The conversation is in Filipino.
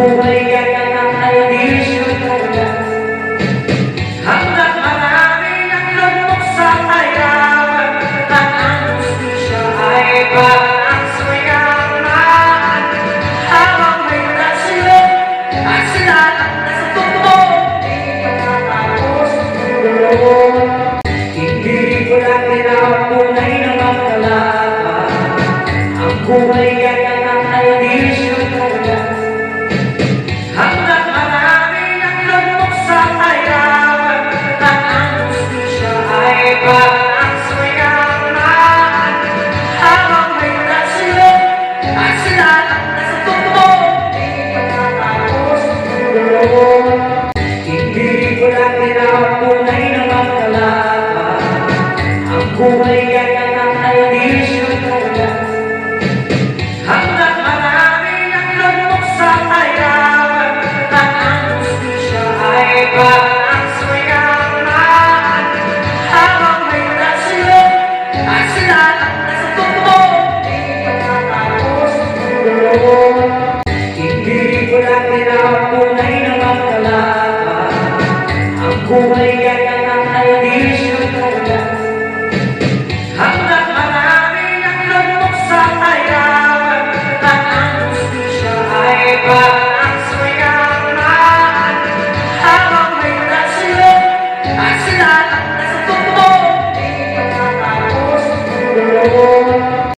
buhay ay di siya hanggang marami ang lugmok sa kayaman at ang hustisya ay parang sayaman. Habang may nasilip at sila ang nasa tubo, di makatapos tulo. Hindi ko lang tinawag tunay na magkalaban. Ang buhay ay di siya hanggang marami ang lugmok sa kayaman at ang hustisya ay parang sayaman. Habang may nasilip at sila ang nasa tubo, di makatapos tulo. Hindi ko lang tinawag tunay na magkalaban. Ang buhay ay di siya hanggang marami ang lugmok sa kayaman at ang hustisya ay parang sayaman. Habang may nasilip at sila ang nasa tubo, di makatapos tulo. Hindi ko lang tinawag tunay na magkalaban. Ang buhay ay di siya hanggang marami ang lugmok sa kayaman at ang hustisya ay parang sayaman. Habang may nasilip at sila ang nasa tubo, di makatapos tulo.